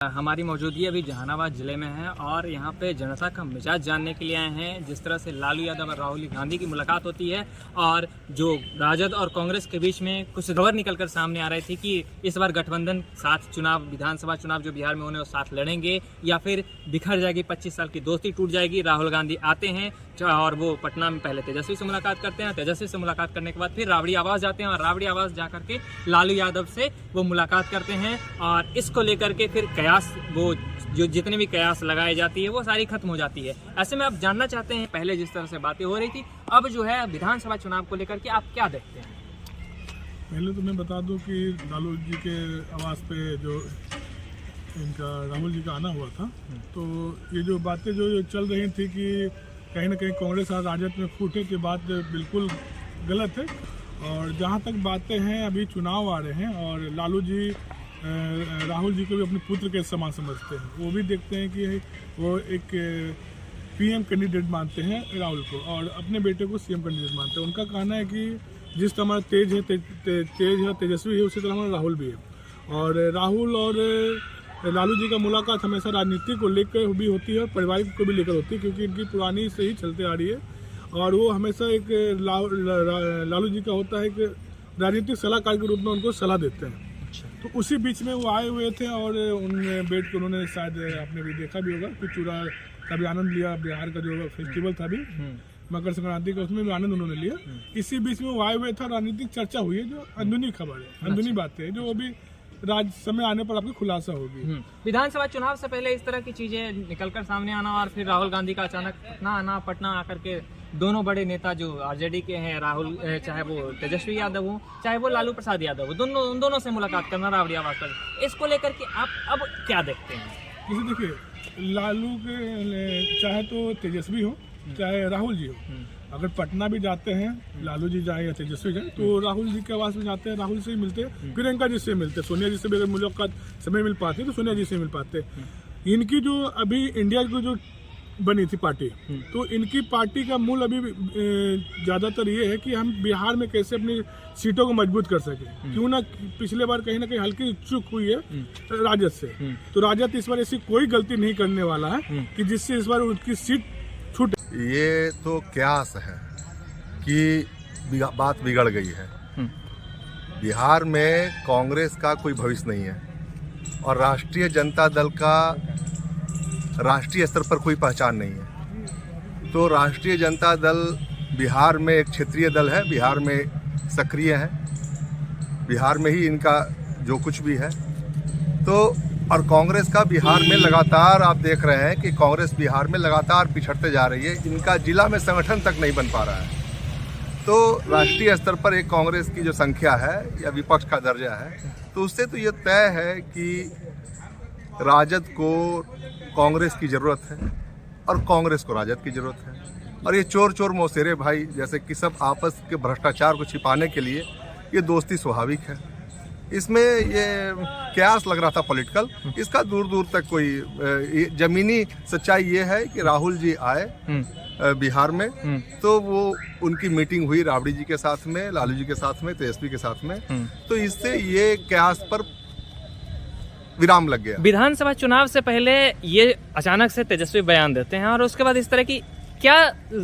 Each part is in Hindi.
हमारी मौजूदगी अभी जहानाबाद ज़िले में है और यहाँ पे जनता का मिजाज जानने के लिए आए हैं। जिस तरह से लालू यादव और राहुल गांधी की मुलाकात होती है और जो राजद और कांग्रेस के बीच में कुछ खबर निकलकर सामने आ रही थी कि इस बार गठबंधन साथ चुनाव विधानसभा चुनाव जो बिहार में होने वो साथ लड़ेंगे या फिर बिखर जाएगी, 25 साल की दोस्ती टूट जाएगी। राहुल गांधी आते हैं और वो पटना में पहले तेजस्वी से मुलाकात करते हैं, तेजस्वी से मुलाकात करने के बाद फिर राबड़ी आवास जाते हैं और राबड़ी आवास जा करके लालू यादव से वो मुलाकात करते हैं और इसको लेकर के फिर कयास वो जो जितने भी कयास लगाई जाती है वो सारी खत्म हो जाती है। ऐसे में आप जानना चाहते हैं, पहले जिस तरह से बातें हो रही थी अब जो है विधानसभा चुनाव को लेकर के आप क्या देखते हैं? पहले तो मैं बता दूं कि लालू जी के आवास पे जो इनका राहुल जी का आना हुआ था, तो ये जो बातें जो चल रही थी कि कहीं ना कहीं कांग्रेस और राजद में फूटे की बात बिल्कुल गलत है। और जहाँ तक बातें हैं, अभी चुनाव आ रहे हैं और लालू जी राहुल जी को भी अपने पुत्र के समान समझते हैं। वो भी देखते हैं कि वो एक पीएम कैंडिडेट मानते हैं राहुल को और अपने बेटे को सीएम कैंडिडेट मानते हैं। उनका कहना है कि जिस तरह हमारा तेज है तेजस्वी है, उसी तरह हमारा राहुल भी है। और राहुल और लालू जी का मुलाकात हमेशा राजनीति को लेकर भी होती है और पारिवारिक को भी लेकर होती है, क्योंकि इनकी पुरानी से ही चलते आ रही है। और वो हमेशा एक लालू जी का होता है कि राजनीतिक सलाहकार के रूप में उनको सलाह देते हैं। तो उसी बीच में वो आए हुए थे और उनमें बैठ के उन्होंने, शायद आपने भी देखा भी होगा कि चूड़ा का भी आनंद लिया। बिहार का जो फेस्टिवल था अभी मकर संक्रांति का, उसमें भी आनंद उन्होंने लिया। इसी बीच में वो आए हुए थे, राजनीतिक चर्चा हुई है, जो अंदरूनी खबर है, अंदरूनी बातें हैं, जो अभी समय आने पर आपको खुलासा होगी। विधानसभा चुनाव से पहले इस तरह की चीजें निकलकर सामने आना और फिर राहुल गांधी का अचानक ना आना, पटना आकर के दोनों बड़े नेता जो आरजेडी के हैं, राहुल चाहे वो तेजस्वी यादव हो चाहे वो लालू प्रसाद यादव हो, उन दोनों से मुलाकात करना राबड़ी आवास पर, इसको लेकर के आप अब क्या देखते हैं? जैसे देखिए, लालू के चाहे तो तेजस्वी हो चाहे राहुल जी हो, अगर पटना भी जाते हैं, लालू जी जाए या तेजस्वी जाए, तो राहुल जी के आवास में जाते हैं, राहुल से ही मिलते हैं, प्रियंका जी से मिलते हैं, सोनिया जी से भी अगर मुलाकात समय मिल पाती है तो सोनिया जी से मिल पाते हैं। इनकी जो अभी इंडिया की जो बनी थी पार्टी, तो इनकी पार्टी का मूल अभी ज्यादातर ये है कि हम बिहार में कैसे अपनी सीटों को मजबूत कर सके। क्यों ना पिछले बार कहीं ना कहीं हल्की चूक हुई है राजद से, तो राजद इस बार ऐसी कोई गलती नहीं करने वाला है कि जिससे इस बार उनकी सीट छूट। ये तो क्यास है कि बात बिगड़ गई है। बिहार में कांग्रेस का कोई भविष्य नहीं है और राष्ट्रीय जनता दल का राष्ट्रीय स्तर पर कोई पहचान नहीं है। तो राष्ट्रीय जनता दल बिहार में एक क्षेत्रीय दल है, बिहार में सक्रिय है, बिहार में ही इनका जो कुछ भी है। तो और कांग्रेस का बिहार में लगातार आप देख रहे हैं कि कांग्रेस बिहार में लगातार पिछड़ते जा रही है, इनका जिला में संगठन तक नहीं बन पा रहा है। तो राष्ट्रीय स्तर पर एक कांग्रेस की जो संख्या है या विपक्ष का दर्जा है, तो उससे तो ये तय है कि राजद को कांग्रेस की ज़रूरत है और कांग्रेस को राजद की ज़रूरत है। और ये चोर चोर मौसेरे भाई जैसे कि सब आपस के भ्रष्टाचार को छिपाने के लिए ये दोस्ती स्वाभाविक है। इसमें ये कयास लग रहा था पॉलिटिकल, इसका दूर दूर तक कोई जमीनी सच्चाई ये है कि राहुल जी आए बिहार में, तो वो उनकी मीटिंग हुई राबड़ी जी के साथ में, लालू जी के साथ में, तेजस्वी के साथ में, तो इससे ये कयास पर विराम लग गया। विधानसभा चुनाव से पहले ये अचानक से तेजस्वी बयान देते हैं और उसके बाद इस तरह की क्या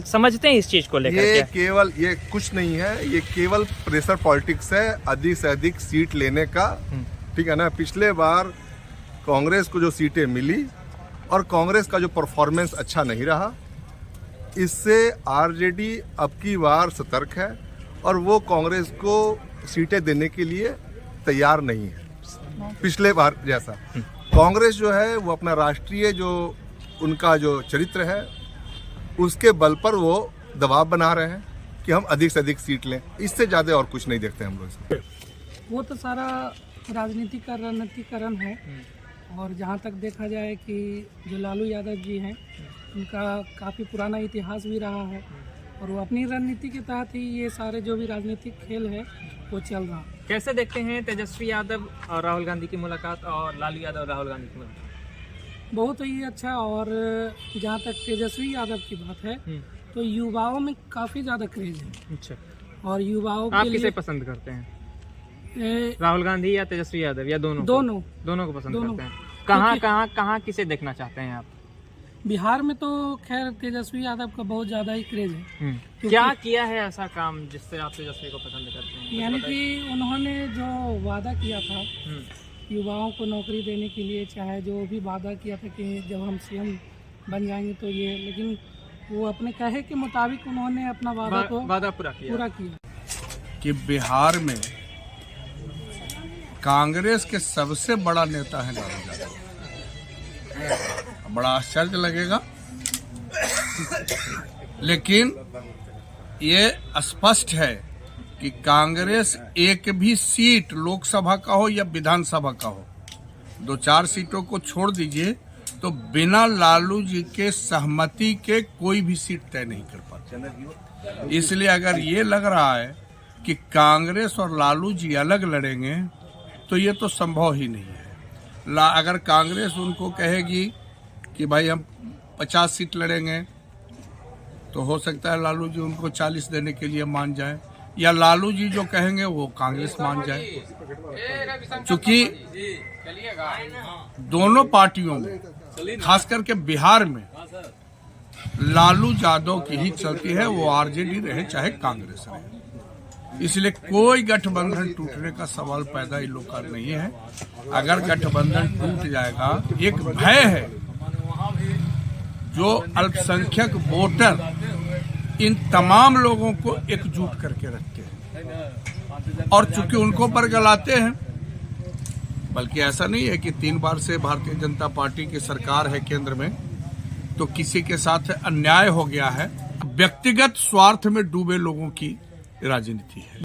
समझते हैं इस चीज को लेकर? ये केवल ये कुछ नहीं है, ये केवल प्रेशर पॉलिटिक्स है, अधिक से अधिक सीट लेने का। ठीक है ना, पिछले बार कांग्रेस को जो सीटें मिली और कांग्रेस का जो परफॉर्मेंस अच्छा नहीं रहा, इससे आरजेडी अब की बार सतर्क है और वो कांग्रेस को सीटें देने के लिए तैयार नहीं है पिछले बार जैसा। कांग्रेस जो है वो अपना राष्ट्रीय जो उनका जो चरित्र है उसके बल पर वो दबाव बना रहे हैं कि हम अधिक से अधिक सीट लें, इससे ज़्यादा और कुछ नहीं देखते हम लोग। वो तो सारा राजनीति का रणनीतिकरण है। और जहाँ तक देखा जाए कि जो लालू यादव जी हैं, उनका काफ़ी पुराना इतिहास भी रहा है और वो अपनी रणनीति के तहत ही ये सारे जो भी राजनीतिक खेल है वो चल रहा है। कैसे देखते हैं तेजस्वी यादव और राहुल गांधी की मुलाकात और लालू यादव और राहुल गांधी की मुलाकात? बहुत ही अच्छा। और जहाँ तक तेजस्वी यादव की बात है, तो युवाओं में काफ़ी ज़्यादा क्रेज है। अच्छा, और युवाओं आप के किसे लिए पसंद करते हैं, राहुल गांधी या तेजस्वी यादव या दोनों को पसंद करते हैं? कहाँ किसे देखना चाहते हैं आप? बिहार में तो खैर तेजस्वी यादव का बहुत ज़्यादा ही क्रेज है। क्या किया है ऐसा काम जिससे आप तेजस्वी को पसंद करते हैं? यानी कि उन्होंने जो वादा किया था युवाओं को नौकरी देने के लिए, चाहे जो भी वादा किया था कि जब हम सीएम बन जाएंगे तो ये, लेकिन वो अपने कहे के मुताबिक उन्होंने अपना वादा पूरा कि बिहार में कांग्रेस के सबसे बड़ा नेता है लालू यादव। बड़ा आश्चर्य लगेगा, लेकिन ये स्पष्ट है कि कांग्रेस एक भी सीट लोकसभा का हो या विधानसभा का हो, 2-4 सीटों को छोड़ दीजिए, तो बिना लालू जी के सहमति के कोई भी सीट तय नहीं कर पाते। इसलिए अगर ये लग रहा है कि कांग्रेस और लालू जी अलग लड़ेंगे तो ये तो संभव ही नहीं है। अगर कांग्रेस उनको कहेगी कि भाई हम 50 सीट लड़ेंगे, तो हो सकता है लालू जी उनको 40 देने के लिए मान जाए, या लालू जी जो कहेंगे वो कांग्रेस मान जाए। क्योंकि दोनों पार्टियों में, खास करके बिहार में, लालू यादव की ही चलती है, वो आरजेडी रहे चाहे कांग्रेस रहे। इसलिए कोई गठबंधन टूटने का सवाल पैदा इन लोग का नहीं है। अगर गठबंधन टूट जाएगा, एक भय है जो अल्पसंख्यक वोटर इन तमाम लोगों को एकजुट करके रखते हैं, और चूंकि उनको बरगलाते हैं, बल्कि ऐसा नहीं है कि 3 बार से भारतीय जनता पार्टी की सरकार है केंद्र में, तो किसी के साथ अन्याय हो गया है। व्यक्तिगत स्वार्थ में डूबे लोगों की राजनीति है।